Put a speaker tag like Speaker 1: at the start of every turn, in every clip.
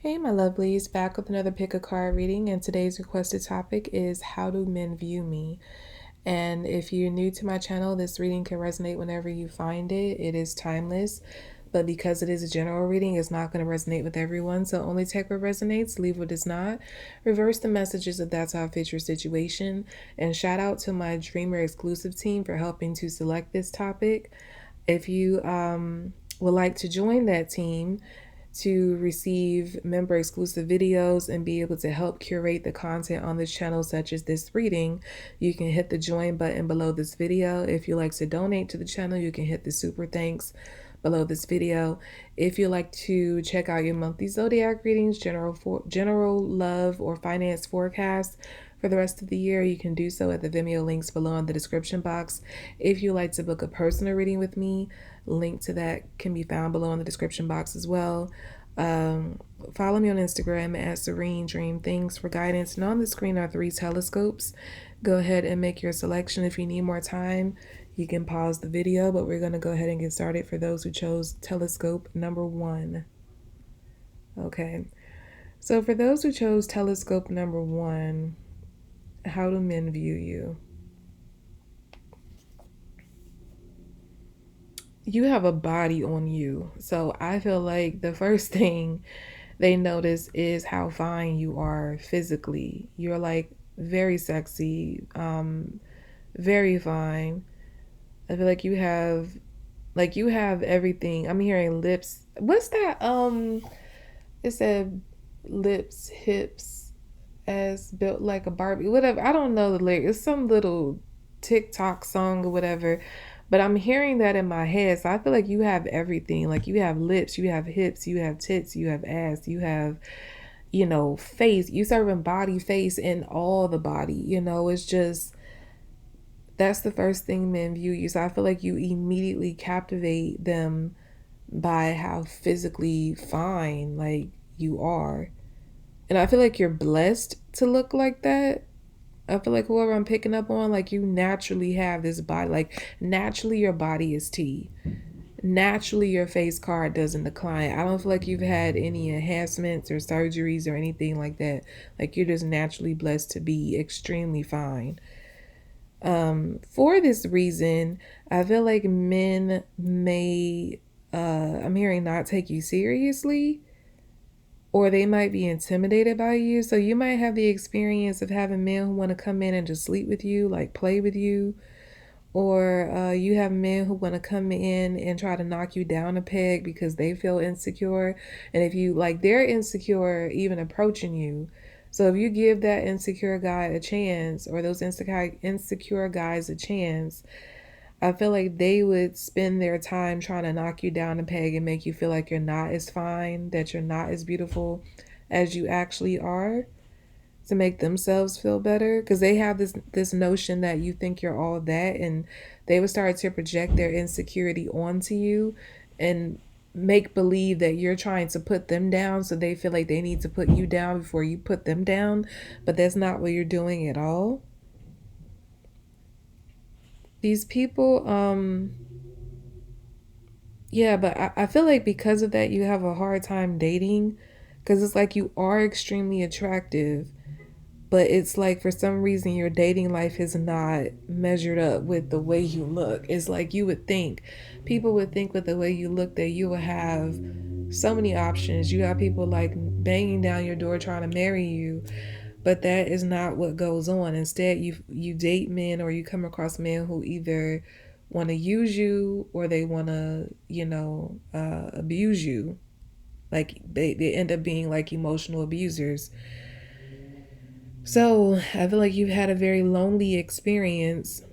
Speaker 1: Hey, my lovelies, back with another pick a card reading, and today's requested topic is how do men view me? And if you're new to my channel, this reading can resonate whenever you find it. It is timeless, but because it is a general reading, it's not going to resonate with everyone. So only take what resonates, leave what does not. Reverse the messages if that's how it fits your situation. And shout out to my Dreamer exclusive team for helping to select this topic. If you would like to join that team, to receive member exclusive videos and be able to help curate the content on this channel, such as this reading, you can hit the join button below this video. If you like to donate to the channel, you can hit the super thanks below this video. If you like to check out your monthly zodiac readings, general love or finance forecast for the rest of the year, you can do so at the Vimeo links below in the description box. If you like to book a personal reading with me, link to that can be found below in the description box as well. Follow me on Instagram at Serene Dream Things for guidance. And on the screen are 3 telescopes. Go ahead and make your selection. If you need more time, you can pause the video, but we're going to go ahead and get started for those who chose telescope number 1. Okay, so for those who chose telescope number 1, how do men view you? You have a body on you. So I feel like the first thing they notice is how fine you are physically. You're like very sexy, very fine. I feel like you have everything. I'm hearing lips. What's that? It said lips, hips, as built like a Barbie. Whatever. I don't know the lyrics. It's some little TikTok song or whatever. But I'm hearing that in my head. So I feel like you have everything. Like you have lips, you have hips, you have tits, you have ass, you have, face. You serving body, face, and all the body. It's just that's the first thing men view you. So I feel like you immediately captivate them by how physically fine like you are. And I feel like you're blessed to look like that. I feel like whoever I'm picking up on, like you naturally have this body. Like naturally your body is T. Naturally your face card doesn't decline. I don't feel like you've had any enhancements or surgeries or anything like that. Like you're just naturally blessed to be extremely fine. For this reason, I feel like men may, I'm hearing, not take you seriously, or they might be intimidated by you. So you might have the experience of having men who want to come in and just sleep with you, like play with you, or you have men who want to come in and try to knock you down a peg because they feel insecure. And if you like, they're insecure even approaching you. So if you give that insecure guy a chance, or those insecure guys a chance, I feel like they would spend their time trying to knock you down a peg and make you feel like you're not as fine, that you're not as beautiful as you actually are, to make themselves feel better, because they have this notion that you think you're all that, and they would start to project their insecurity onto you and make believe that you're trying to put them down, so they feel like they need to put you down before you put them down, but that's not what you're doing at all. These people, yeah, but I feel like because of that you have a hard time dating, because it's like you are extremely attractive, but it's like for some reason your dating life is not measured up with the way you look. It's like people would think with the way you look that you would have so many options. You have people like banging down your door trying to marry you, but that is not what goes on. Instead, you date men, or you come across men who either want to use you, or they want to abuse you. Like they end up being like emotional abusers. So I feel like you've had a very lonely experience,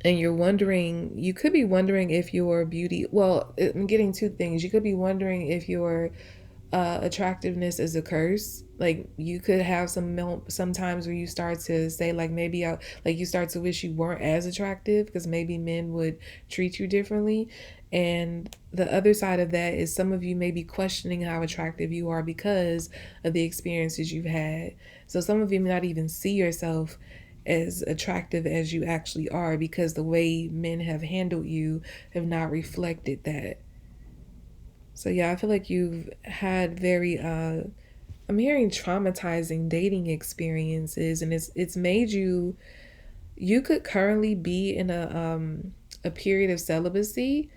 Speaker 1: and you could be wondering if your beauty, well, I'm getting two things. You could be wondering if your attractiveness is a curse. Like you could have sometimes where you start to say like like you start to wish you weren't as attractive, because maybe men would treat you differently. And the other side of that is some of you may be questioning how attractive you are because of the experiences you've had. So some of you may not even see yourself as attractive as you actually are, because the way men have handled you have not reflected that. So yeah, I feel like you've had very I'm hearing traumatizing dating experiences, and it's made you, you could currently be in a period of celibacy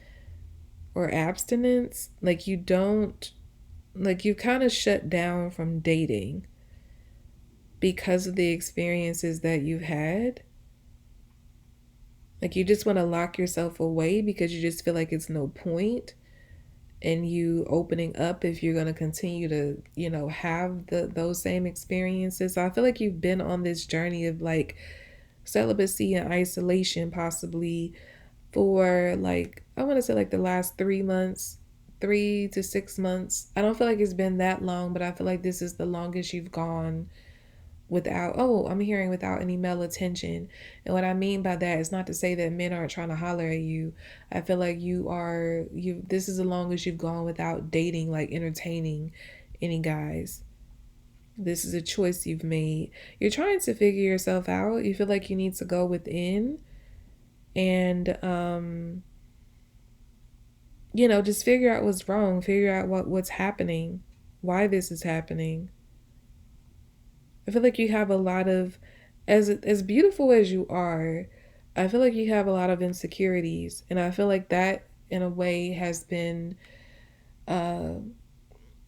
Speaker 1: or abstinence. Like you don't, like you kind of shut down from dating because of the experiences that you've had. Like you just want to lock yourself away because you just feel like it's no point in you opening up if you're going to continue to, have those same experiences. So I feel like you've been on this journey of like celibacy and isolation possibly for like, I want to say like the last 3 months, 3 to 6 months. I don't feel like it's been that long, but I feel like this is the longest you've gone without, oh, I'm hearing without any male attention. And what I mean by that is not to say that men aren't trying to holler at you. I feel like you this is the longest you've gone without dating, like entertaining any guys. This is a choice you've made. You're trying to figure yourself out. You feel like you need to go within and just figure out what's wrong, figure out what's happening, why this is happening. I feel like you have a lot of, as beautiful as you are, I feel like you have a lot of insecurities, and I feel like that in a way has been uh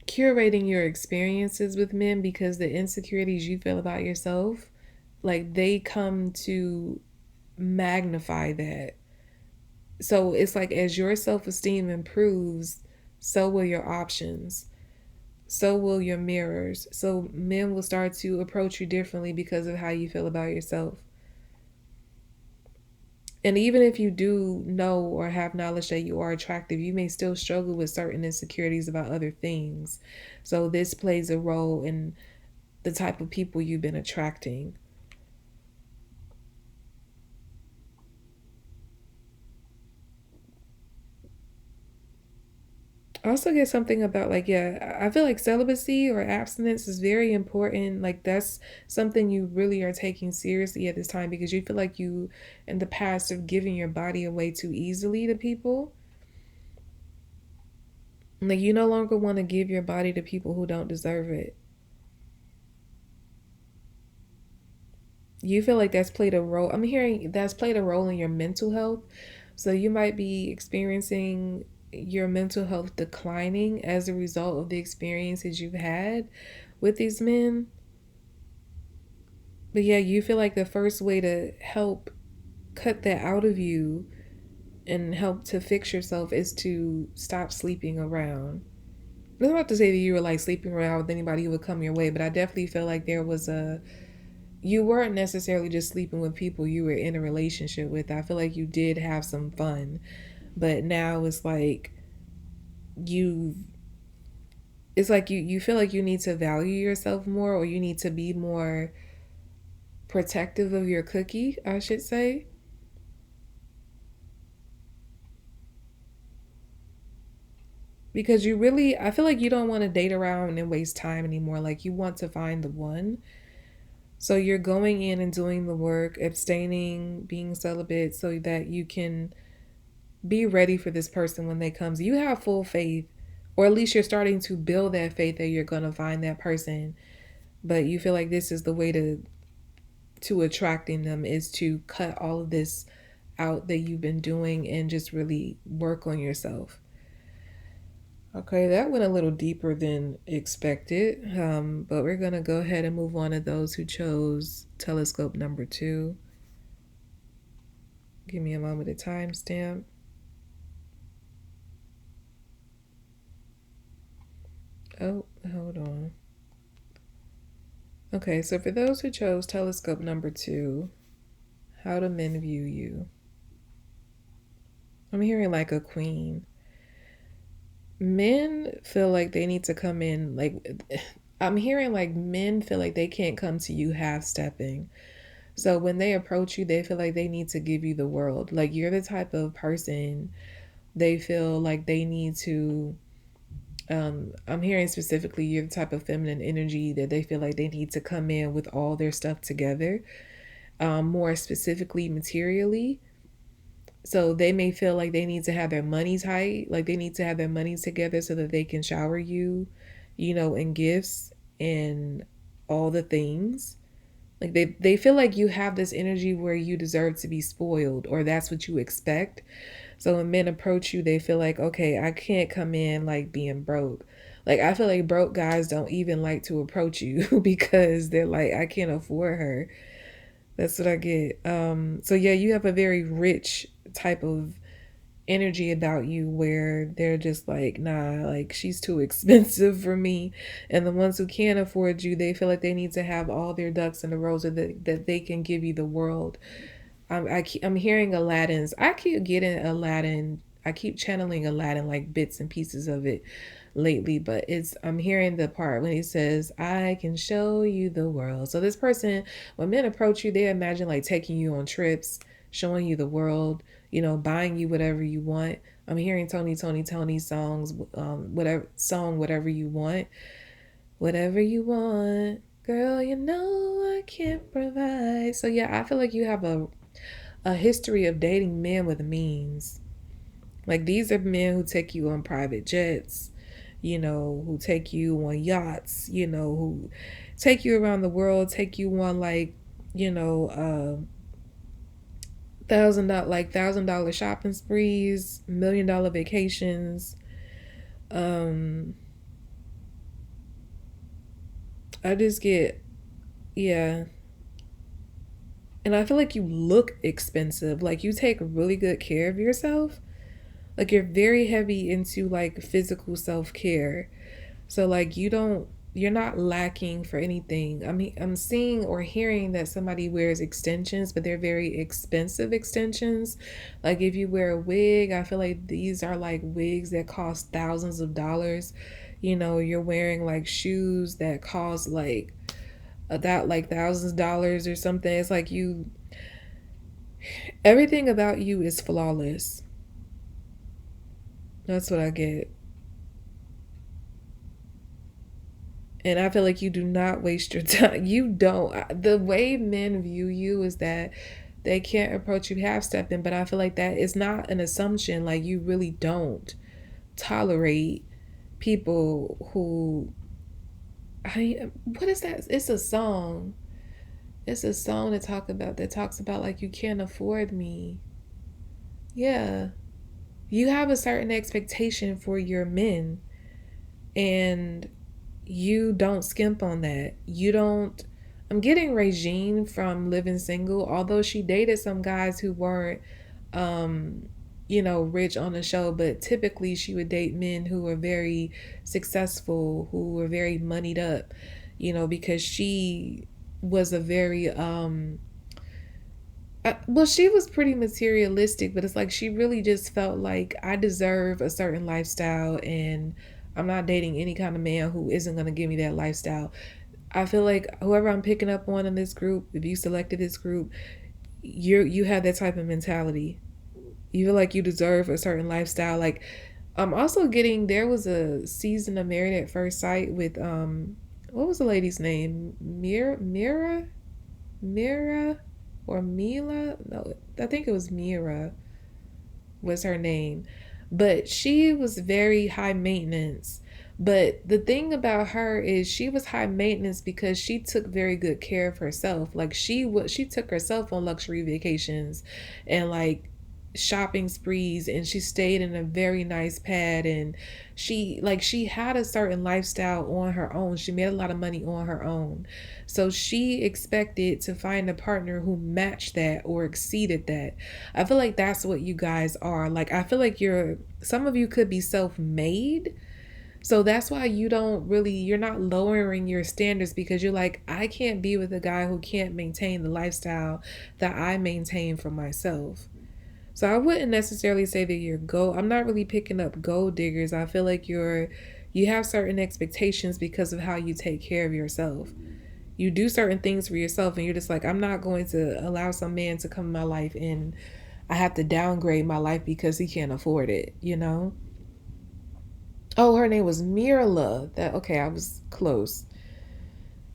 Speaker 1: curating your experiences with men because the insecurities you feel about yourself, like they come to magnify that. So it's like as your self-esteem improves, so will your options, so will your mirrors. So men will start to approach you differently because of how you feel about yourself. And even if you do know or have knowledge that you are attractive, you may still struggle with certain insecurities about other things. So this plays a role in the type of people you've been attracting. I also get something about like, yeah, I feel like celibacy or abstinence is very important. Like that's something you really are taking seriously at this time because you feel like you in the past have given your body away too easily to people. Like you no longer want to give your body to people who don't deserve it. You feel like that's played a role. I'm hearing that's played a role in your mental health. So you might be experiencing your mental health declining as a result of the experiences you've had with these men. But yeah, you feel like the first way to help cut that out of you and help to fix yourself is to stop sleeping around. I'm not to say that you were like sleeping around with anybody who would come your way, but I definitely feel like there was a, you weren't necessarily just sleeping with people you were in a relationship with. I feel like you did have some fun, but now it's like you, it's like you feel like you need to value yourself more, or you need to be more protective of your cookie, I should say. Because you really, I feel like you don't want to date around and waste time anymore. Like you want to find the one. So you're going in and doing the work, abstaining, being celibate so that you can be ready for this person when they comes. You have full faith, or at least you're starting to build that faith that you're going to find that person. But you feel like this is the way to attracting them is to cut all of this out that you've been doing and just really work on yourself. Okay, that went a little deeper than expected, but we're going to go ahead and move on to those who chose telescope number two. Give me a moment to timestamp. Oh, hold on. Okay, so for those who chose telescope number two, how do men view you? I'm hearing like a queen. Men feel like they need to come in, like, I'm hearing like men feel like they can't come to you half stepping. So when they approach you, they feel like they need to give you the world. Like you're the type of person they feel like they need to. I'm hearing specifically you're the type of feminine energy that they feel like they need to come in with all their stuff together, more specifically materially. So they may feel like they need to have their money tight, like they need to have their money together so that they can shower you, in gifts and all the things. Like they feel like you have this energy where you deserve to be spoiled or that's what you expect. So when men approach you, they feel like, okay, I can't come in like being broke. Like I feel like broke guys don't even like to approach you because they're like, I can't afford her. That's what I get. So yeah, you have a very rich type of energy about you where they're just like, nah, like she's too expensive for me. And the ones who can't afford you, they feel like they need to have all their ducks in a row so that they can give you the world. I'm hearing Aladdin's. I keep getting Aladdin. I keep channeling Aladdin like bits and pieces of it lately, but I'm hearing the part when he says, "I can show you the world." So this person, when men approach you, they imagine like taking you on trips, showing you the world, buying you whatever you want. I'm hearing Tony songs, whatever you want, whatever you want, girl. You know I can't provide. So yeah, I feel like you have a history of dating men with means. Like these are men who take you on private jets, who take you on yachts, who take you around the world, take you on like, $1,000 shopping sprees, $1 million vacations. Um, I just get, yeah. And I feel like you look expensive. Like you take really good care of yourself. Like you're very heavy into like physical self-care. So like you're not lacking for anything. I mean, I'm seeing or hearing that somebody wears extensions, but they're very expensive extensions. Like if you wear a wig, I feel like these are like wigs that cost thousands of dollars. You're wearing like shoes that cost like that like thousands of dollars or something. It's like everything about you is flawless. That's what I get. And I feel like you do not waste your time. You don't. The way men view you is that they can't approach you half stepping, but I feel like that is not an assumption. Like you really don't tolerate people who what is that? It's a song. It's a song that talks about like you can't afford me. Yeah. You have a certain expectation for your men and you don't skimp on that. You don't. I'm getting Regine from Living Single, although she dated some guys who weren't, um, rich on the show, but typically she would date men who were very successful, who were very moneyed up, because she was a very, well, she was pretty materialistic, but it's like she really just felt like I deserve a certain lifestyle and I'm not dating any kind of man who isn't going to give me that lifestyle. I feel like whoever I'm picking up on in this group, if you selected this group, you have that type of mentality. You feel like you deserve a certain lifestyle. Like I'm also getting there was a season of Married at First Sight with what was the lady's name? Mira or Mila? No, I think it was Mira was her name. But she was very high maintenance. But the thing about her is she was high maintenance because she took very good care of herself. Like she took herself on luxury vacations and like shopping sprees, and she stayed in a very nice pad, and she had a certain lifestyle on her own. She made a lot of money on her own. So she expected to find a partner who matched that or exceeded that. I feel like that's what you guys are. Like I feel like some of you could be self-made. So that's why you're not lowering your standards because you're like, I can't be with a guy who can't maintain the lifestyle that I maintain for myself. So I wouldn't necessarily say that I'm not really picking up gold diggers. I feel like you have certain expectations because of how you take care of yourself. You do certain things for yourself and you're just like, I'm not going to allow some man to come in my life and I have to downgrade my life because he can't afford it. Oh, her name was Mirla. That okay, I was close.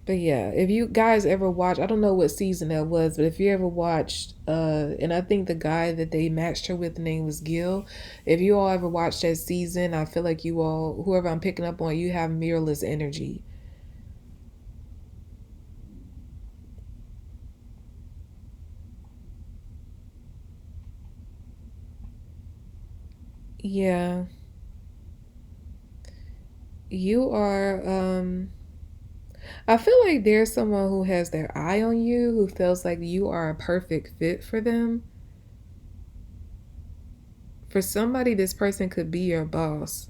Speaker 1: But yeah, if you guys ever watch, I don't know what season that was, but if you ever watched, and I think the guy that they matched her with name was Gil. If you all ever watched that season, I feel like you all, whoever I'm picking up on, you have mirrorless energy. Yeah, you are. I feel like there's someone who has their eye on you, who feels like you are a perfect fit for them. For somebody, this person could be your boss.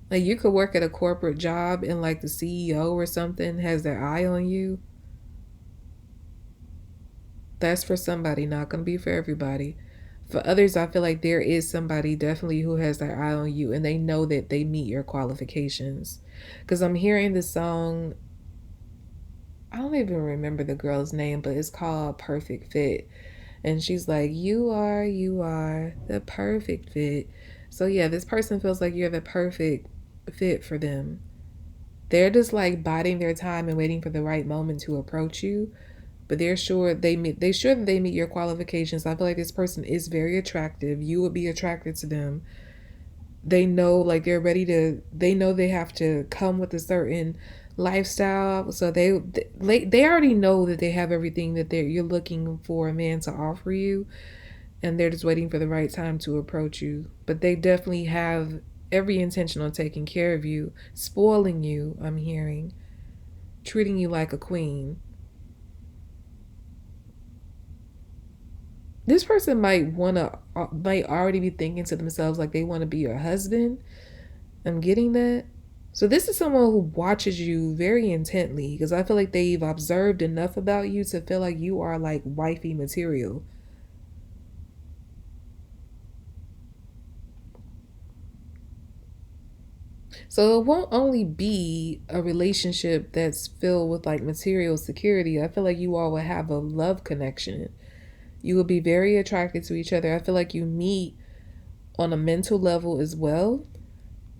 Speaker 1: Like you could work at a corporate job and like the CEO or something has their eye on you. That's for somebody, not gonna be for everybody. For others, I feel like there is somebody definitely who has their eye on you and they know that they meet your qualifications. Because I'm hearing the song, I don't even remember the girl's name, but it's called Perfect Fit. And she's like, you are the perfect fit. So yeah, this person feels like you're the perfect fit for them. They're just like biding their time and waiting for the right moment to approach you. But they're sure that they meet your qualifications. I feel like this person is very attractive. You would be attracted to them. They know like they know they have to come with a certain lifestyle. So they already know that they have everything that you're looking for a man to offer you, and they're just waiting for the right time to approach you. But they definitely have every intention on taking care of you, spoiling you, I'm hearing, treating you like a queen. This person might already be thinking to themselves like they want to be your husband. I'm getting that. So this is someone who watches you very intently because I feel like they've observed enough about you to feel like you are like wifey material. So it won't only be a relationship that's filled with like material security. I feel like you all will have a love connection. You will be very attracted to each other. I feel like you meet on a mental level as well.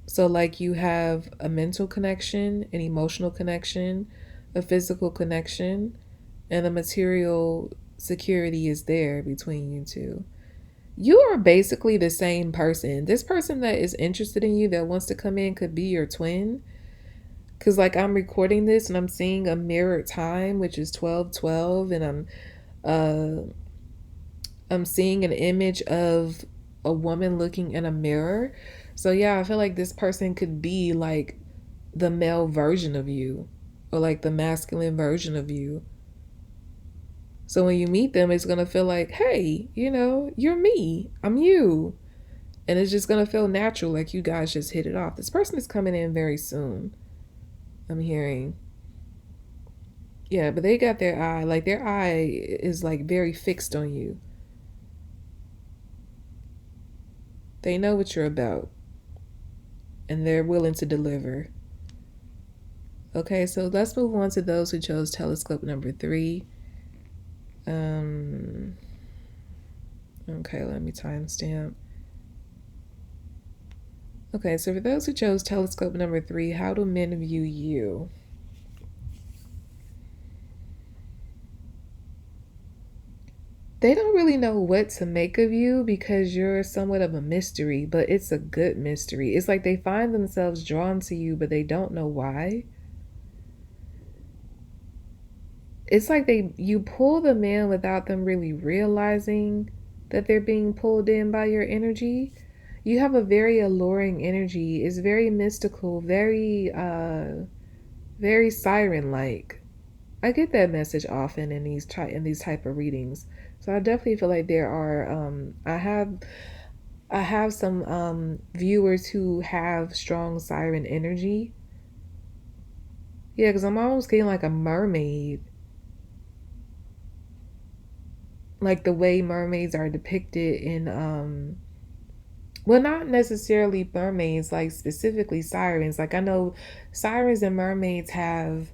Speaker 1: So, like, you have a mental connection, an emotional connection, a physical connection, and the material security is there between you two. You are basically the same person. This person that is interested in you that wants to come in could be your twin. Because, like, I'm recording this and I'm seeing a mirrored time, which is 12:12, and uh, I'm seeing an image of a woman looking in a mirror. So yeah, I feel like this person could be like the male version of you or like the masculine version of you. So when you meet them, it's going to feel like, "Hey, you're me. I'm you." And it's just going to feel natural like you guys just hit it off. This person is coming in very soon. I'm hearing. Yeah, but they got their eye, like their eye is like very fixed on you. They know what you're about and they're willing to deliver. Okay, so let's move on to those who chose telescope number 3. Um, okay, let me timestamp. Okay, so for those who chose telescope number 3, how do men view you? They don't really know what to make of you because you're somewhat of a mystery, but it's a good mystery. It's like they find themselves drawn to you, but they don't know why. It's like you pull them in without them really realizing that they're being pulled in by your energy. You have a very alluring energy. It's very mystical, very siren like. I get that message often in these type of readings. So I definitely feel like there are I have some viewers who have strong siren energy. Yeah, because I'm almost getting like a mermaid, like the way mermaids are depicted in well, not necessarily mermaids, like specifically sirens. Like I know sirens and mermaids have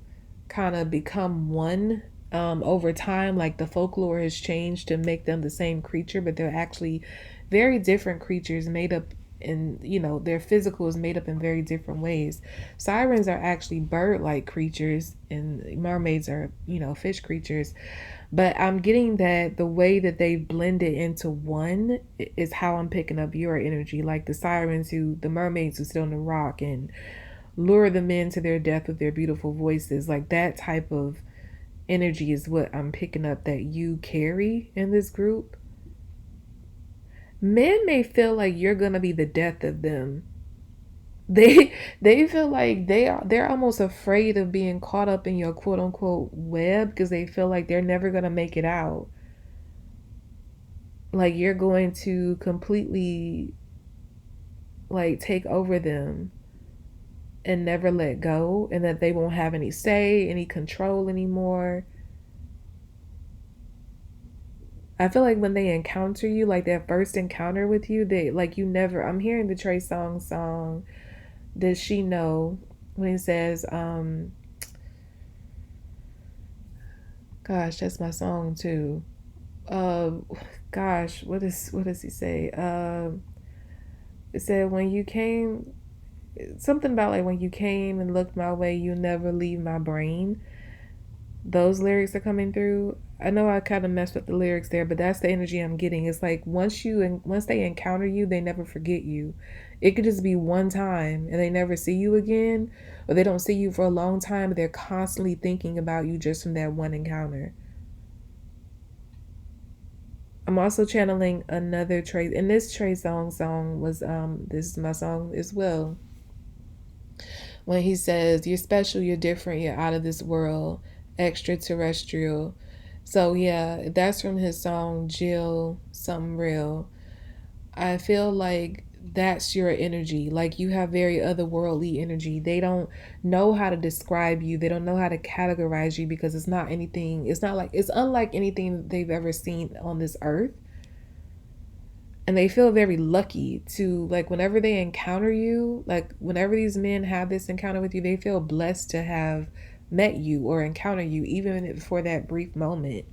Speaker 1: kind of become one over time. Like the folklore has changed to make them the same creature, but they're actually very different creatures made up and their physical is made up in very different ways. Sirens are actually bird-like creatures, and mermaids are fish creatures. But I'm getting that the way that they blend it into one is how I'm picking up your energy. Like the mermaids who sit on the rock and lure the men to their death with their beautiful voices. Like that type of energy is what I'm picking up that you carry in this group. Men may feel like you're gonna be the death of them. They feel like they're almost afraid of being caught up in your quote unquote web because they feel like they're never gonna make it out. Like you're going to completely like take over them and never let go, and that they won't have any say, any control anymore. I feel like when they encounter you, like that first encounter with you, they like you never. I'm hearing the Trey song. Does she know when he says, "Gosh, that's my song too." Uh, Gosh, what does he say? It said when you came, something about like when you came and looked my way, you never leave my brain. Those lyrics are coming through. I know I kind of messed up the lyrics there, but that's the energy I'm getting. It's like once they encounter you, they never forget you. It could just be one time and they never see you again, or they don't see you for a long time, but they're constantly thinking about you just from that one encounter. I'm also channeling another Trey, and this Trey song was this is my song as well. When he says, "You're special, you're different, you're out of this world, extraterrestrial." So yeah, that's from his song Jill Something Real. I feel like that's your energy. Like you have very otherworldly energy. They don't know how to describe you. They don't know how to categorize you because it's unlike anything they've ever seen on this earth. And they feel very lucky to like whenever they encounter you, like whenever these men have this encounter with you, they feel blessed to have met you or encounter you even for that brief moment.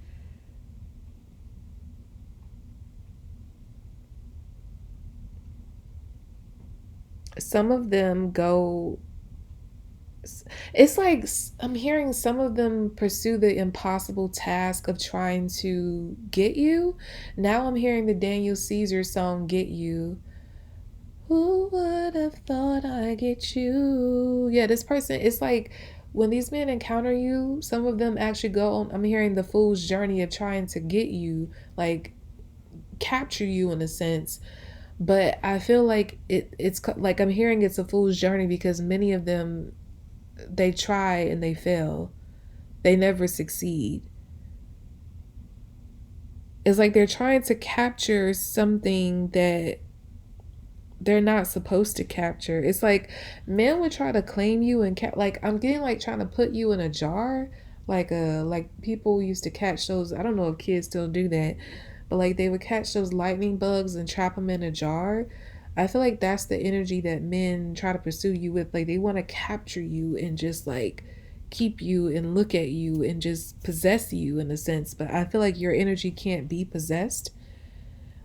Speaker 1: Some of them go, it's like I'm hearing some of them pursue the impossible task of trying to get you. Now I'm hearing the Daniel Caesar song Get You. Who would have thought I'd get you? Yeah, this person, it's like when these men encounter you, some of them actually go on, I'm hearing the fool's journey of trying to get you, like capture you in a sense. But I feel like like I'm hearing it's a fool's journey because many of them, they try and they fail. They never succeed. It's like they're trying to capture something that they're not supposed to capture. It's like men would try to claim you and like I'm getting like trying to put you in a jar, like people used to catch those. I don't know if kids still do that, but like they would catch those lightning bugs and trap them in a jar. I feel like that's the energy that men try to pursue you with. Like they want to capture you and just like keep you and look at you and just possess you in a sense. But I feel like your energy can't be possessed.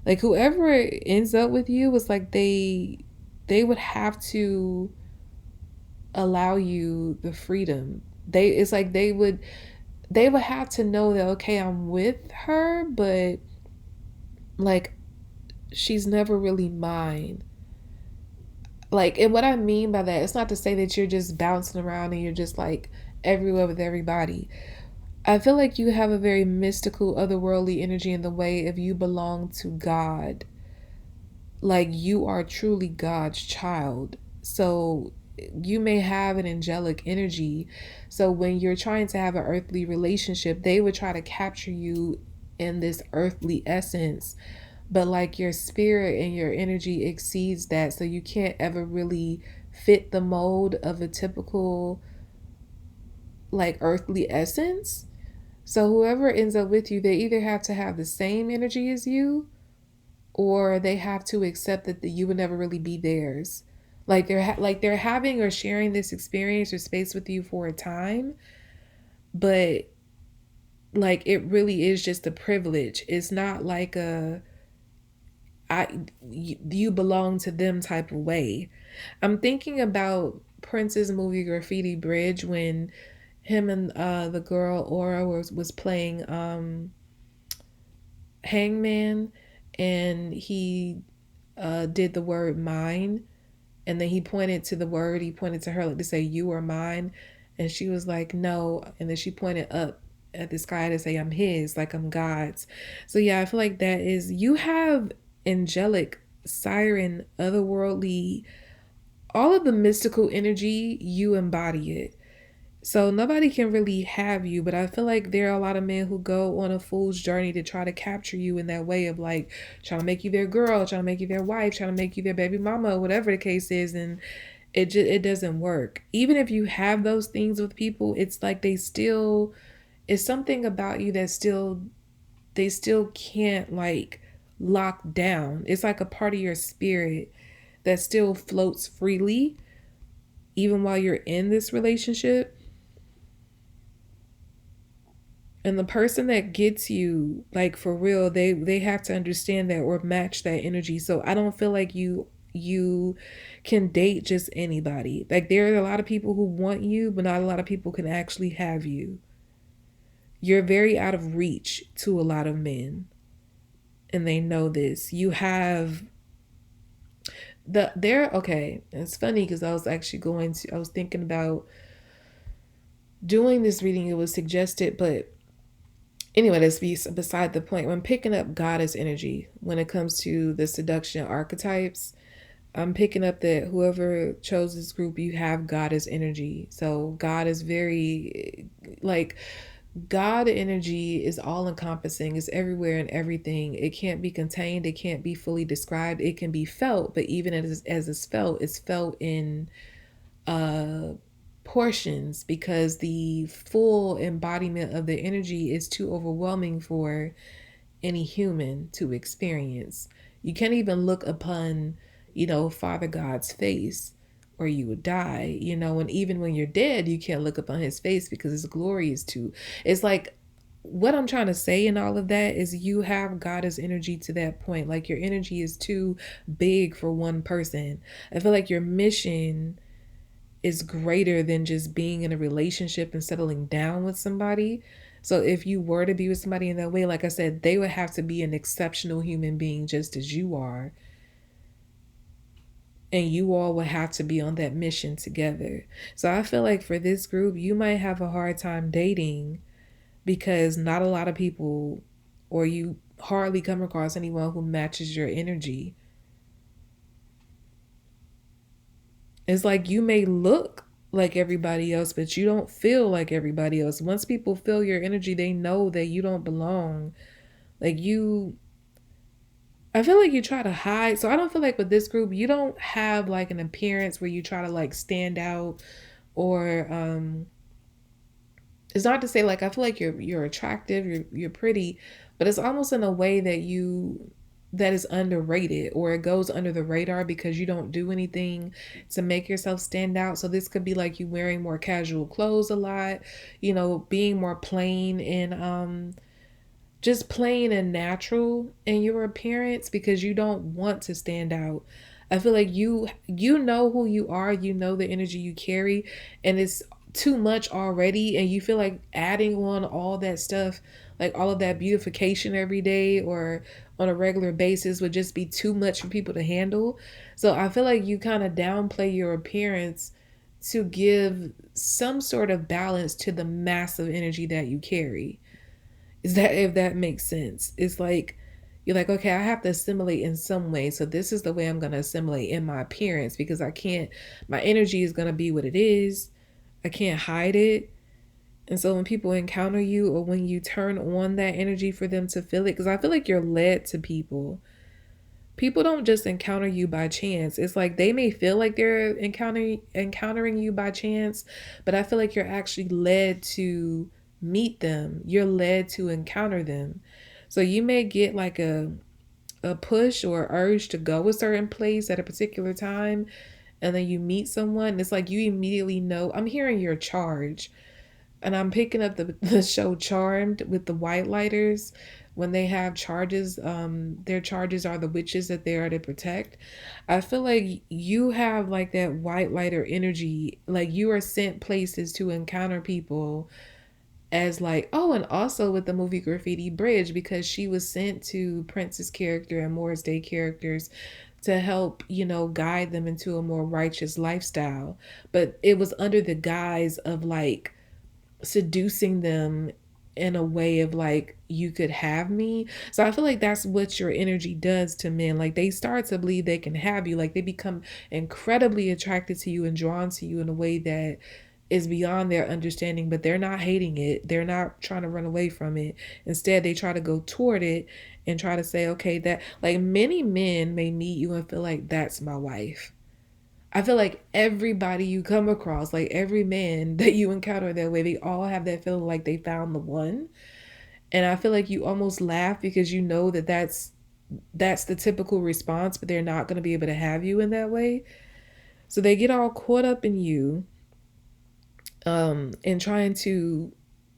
Speaker 1: Like whoever ends up with you is like they would have to allow you the freedom. It's like they would have to know that okay, I'm with her, but like she's never really mine. Like, and what I mean by that, it's not to say that you're just bouncing around and you're just like everywhere with everybody. I feel like you have a very mystical, otherworldly energy in the way if you belong to God. Like you are truly God's child. So you may have an angelic energy. So when you're trying to have an earthly relationship, they would try to capture you in this earthly essence. But like your spirit and your energy exceeds that. So you can't ever really fit the mold of a typical like earthly essence. So whoever ends up with you, they either have to have the same energy as you or they have to accept that you would never really be theirs. Like like they're having or sharing this experience or space with you for a time, but like it really is just a privilege. It's not like a you belong to them type of way. I'm thinking about Prince's movie Graffiti Bridge when him and the girl Aura was playing Hangman, and he did the word mine, and then he pointed to the word, he pointed to her like to say you are mine, and she was like no, and then she pointed up at the sky to say I'm his, like I'm God's. So yeah, I feel like that is, you have angelic, siren, otherworldly, all of the mystical energy, you embody it. So nobody can really have you, but I feel like there are a lot of men who go on a fool's journey to try to capture you in that way of like trying to make you their girl, trying to make you their wife, trying to make you their baby mama, whatever the case is, and it doesn't work. Even if you have those things with people, it's like they still, it's something about you that still, they still can't like lock down. It's like a part of your spirit that still floats freely even while you're in this relationship. And the person that gets you like for real, they have to understand that or match that energy. So I don't feel like you can date just anybody. Like there are a lot of people who want you, but not a lot of people can actually have you. You're very out of reach to a lot of men, and they know this. You have there, okay, it's funny because I was thinking about doing this reading. It was suggested, but anyway, that's beside the point. When picking up goddess energy, when it comes to the seduction archetypes, I'm picking up that whoever chose this group, you have goddess energy. So God is very, like, God energy is all encompassing. It's everywhere and everything. It can't be contained. It can't be fully described. It can be felt, but even as it's felt in uh portions, because the full embodiment of the energy is too overwhelming for any human to experience. You can't even look upon, Father God's face or you would die, and even when you're dead, you can't look upon his face because his glory is too. It's like, what I'm trying to say in all of that is you have Goddess energy to that point. Like your energy is too big for one person. I feel like your mission is greater than just being in a relationship and settling down with somebody. So if you were to be with somebody in that way, like I said, they would have to be an exceptional human being just as you are. And you all would have to be on that mission together. So I feel like for this group, you might have a hard time dating because not a lot of people, or you hardly come across anyone who matches your energy. It's like you may look like everybody else, but you don't feel like everybody else. Once people feel your energy, they know that you don't belong. Like I feel like you try to hide. So I don't feel like with this group, you don't have like an appearance where you try to like stand out, or it's not to say like I feel like you're attractive, you're pretty, but it's almost in a way that is underrated, or it goes under the radar because you don't do anything to make yourself stand out. So this could be like you wearing more casual clothes a lot, being more plain and just plain and natural in your appearance because you don't want to stand out. I feel like you know who you are, you know the energy you carry, and it's too much already, and you feel like adding on all that stuff, like all of that beautification every day or on a regular basis would just be too much for people to handle. So I feel like you kind of downplay your appearance to give some sort of balance to the massive energy that you carry. Is that, if that makes sense? It's like you're like, okay, I have to assimilate in some way. So this is the way I'm gonna assimilate in my appearance because I can't, my energy is gonna be what it is. I can't hide it. And so when people encounter you or when you turn on that energy for them to feel it, because I feel like you're led to people. People don't just encounter you by chance. It's like they may feel like they're encountering you by chance, but I feel like you're actually led to meet them. You're led to encounter them. So you may get like a push or urge to go a certain place at a particular time, and then you meet someone. It's like you immediately know, I'm hearing your charge. And I'm picking up the show Charmed with the white lighters, when they have charges, their charges are the witches that they are to protect. I feel like you have like that white lighter energy. Like you are sent places to encounter people as like, oh, and also with the movie Graffiti Bridge, because she was sent to Prince's character and Morris Day characters to help, guide them into a more righteous lifestyle. But it was under the guise of like seducing them in a way of like, you could have me. So I feel like that's what your energy does to men. Like they start to believe they can have you. Like they become incredibly attracted to you and drawn to you in a way that is beyond their understanding, but they're not hating it. They're not trying to run away from it. Instead, they try to go toward it and try to say, okay, that like many men may meet you and feel like that's my wife. I feel like everybody you come across, like every man that you encounter that way, they all have that feeling like they found the one. And I feel like you almost laugh because you know that that's the typical response, but they're not going to be able to have you in that way. So they get all caught up in you, and trying to,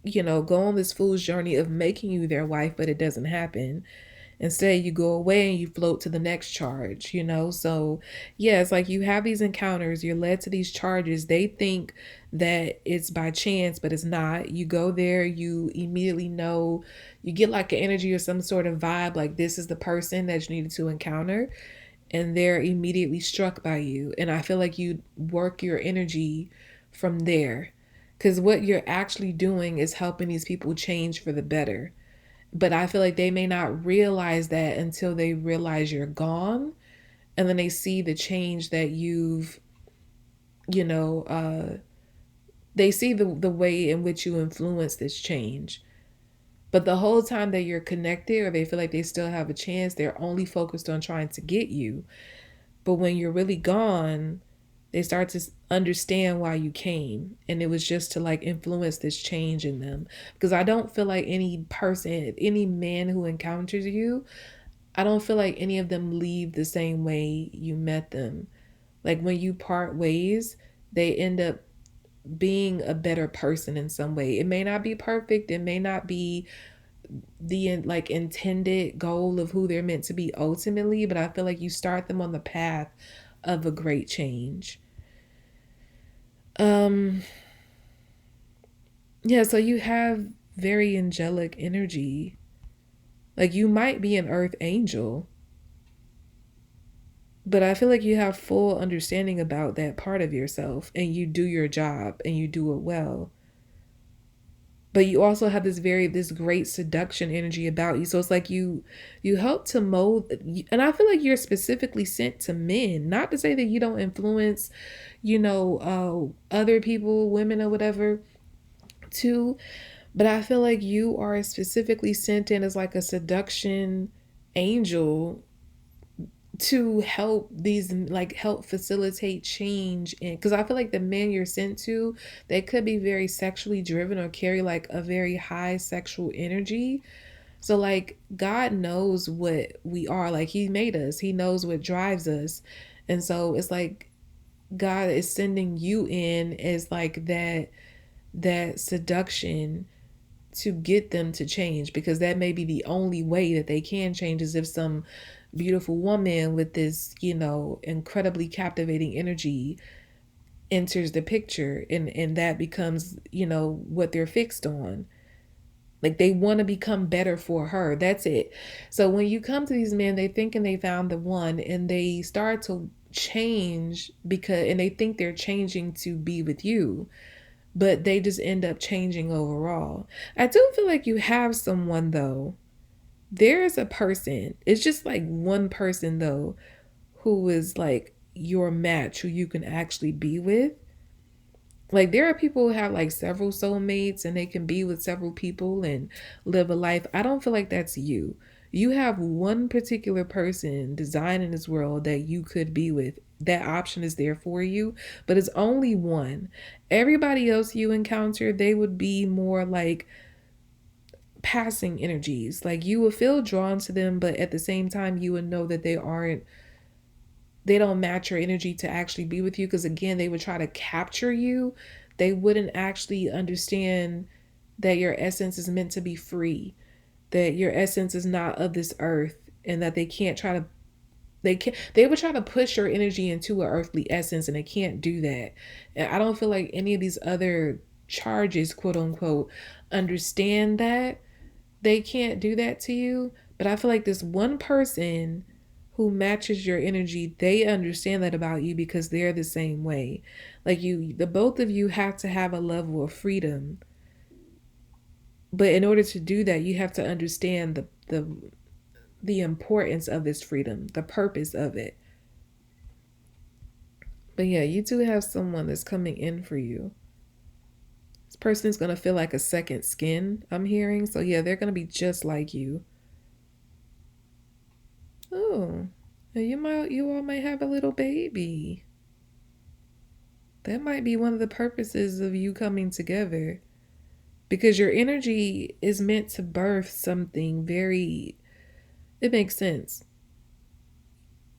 Speaker 1: go on this fool's journey of making you their wife, but it doesn't happen. Instead, you go away and you float to the next charge. So, yeah, it's like you have these encounters, you're led to these charges. They think that it's by chance, but it's not. You go there, you immediately know, you get like an energy or some sort of vibe, like this is the person that you needed to encounter. And they're immediately struck by you. And I feel like you work your energy from there. Because what you're actually doing is helping these people change for the better, but I feel like they may not realize that until they realize you're gone, and then they see the change that you've, you know, they see the way in which you influence this change. But the whole time that you're connected, or they feel like they still have a chance, they're only focused on trying to get you. But when you're really gone, they start to understand why you came. And it was just to like influence this change in them. Because I don't feel like any person, any man who encounters you, I don't feel like any of them leave the same way you met them. Like when you part ways, they end up being a better person in some way. It may not be perfect, it may not be the like intended goal of who they're meant to be ultimately, but I feel like you start them on the path of a great change. Um yeah, so you have very angelic energy. Like you might be an earth angel, but I feel like you have full understanding about that part of yourself and you do your job and you do it well. But you also have this great seduction energy about you. So it's like you help to mold, and I feel like you're specifically sent to men. Not to say that you don't influence, other people, women or whatever too, but I feel like you are specifically sent in as like a seduction angel to help these, like help facilitate change. And because I feel like the men you're sent to, they could be very sexually driven or carry like a very high sexual energy. So like God knows what we are. Like he made us, he knows what drives us. And so it's like God is sending you in as like that seduction to get them to change, because that may be the only way that they can change, is if some beautiful woman with this, incredibly captivating energy enters the picture, and that becomes, what they're fixed on. Like they want to become better for her. That's it. So when you come to these men, they thinking they found the one and they start to change and they think they're changing to be with you, but they just end up changing overall. I do feel like you have someone though. There's a person, it's just like one person though, who is like your match, who you can actually be with. Like there are people who have like several soulmates and they can be with several people and live a life. I don't feel like that's you. You have one particular person designed in this world that you could be with. That option is there for you, but it's only one. Everybody else you encounter, they would be more like passing energies. Like you would feel drawn to them, but at the same time you would know that they don't match your energy to actually be with you, because again, they would try to capture you. They wouldn't actually understand that your essence is meant to be free. that your essence is not of this earth, and that they would try to push your energy into an earthly essence, and they can't do that. And I don't feel like any of these other charges, quote unquote, understand that they can't do that to you. But I feel like this one person who matches your energy, they understand that about you because they're the same way. Like the both of you have to have a level of freedom. But in order to do that, you have to understand the importance of this freedom, the purpose of it. But yeah, you do have someone that's coming in for you. This person is going to feel like a second skin, I'm hearing. So yeah, they're going to be just like you. Oh, you all might have a little baby. That might be one of the purposes of you coming together, because your energy is meant to birth something very, it makes sense.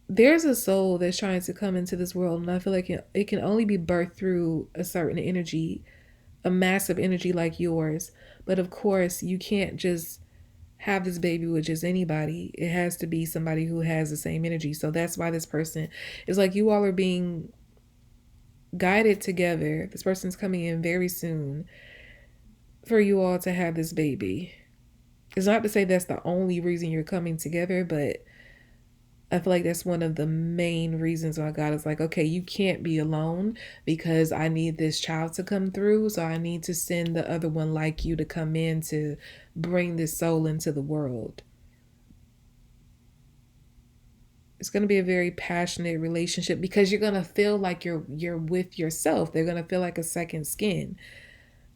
Speaker 1: There's a soul that's trying to come into this world, and I feel like it can only be birthed through a certain energy, a massive energy like yours. But of course, you can't just have this baby with just anybody. It has to be somebody who has the same energy. So that's why this person is like, you all are being guided together. This person's coming in very soon for you all to have this baby. It's not to say that's the only reason you're coming together, but I feel like that's one of the main reasons why God is like, okay, you can't be alone because I need this child to come through. So I need to send the other one like you to come in to bring this soul into the world. It's going to be a very passionate relationship because you're going to feel like you're with yourself. They're going to feel like a second skin.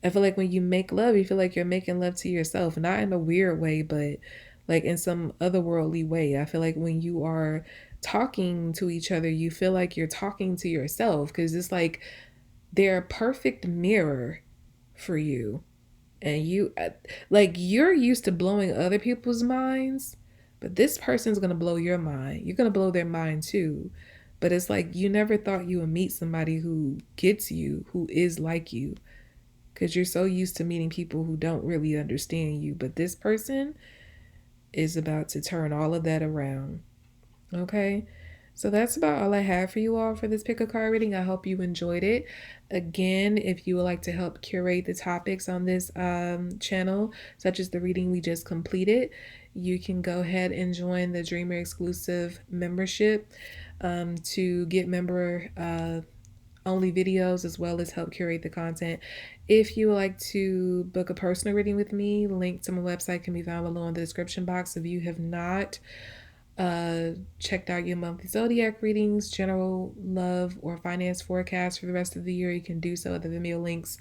Speaker 1: I feel like when you make love, you feel like you're making love to yourself, not in a weird way, but like in some otherworldly way. I feel like when you are talking to each other, you feel like you're talking to yourself because it's like they're a perfect mirror for you. And like, you're used to blowing other people's minds, but this person's going to blow your mind. You're going to blow their mind too. But it's like you never thought you would meet somebody who gets you, who is like you, because you're so used to meeting people who don't really understand you. But this person is about to turn all of that around. Okay? So that's about all I have for you all for this pick a card reading. I hope you enjoyed it. Again, if you would like to help curate the topics on this channel, such as the reading we just completed, you can go ahead and join the Dreamer exclusive membership to get member only videos, as well as help curate the content. If you would like to book a personal reading with me, link to my website can be found below in the description box. If you have not checked out your monthly zodiac readings, general love or finance forecast for the rest of the year, you can do so at the Vimeo links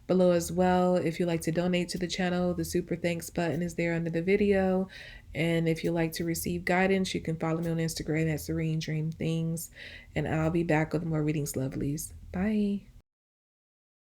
Speaker 1: below as well. If you like to donate to the channel, the super thanks button is there under the video. And if you like to receive guidance, you can follow me on Instagram at Serene Dream Things. And I'll be back with more readings, lovelies. Bye.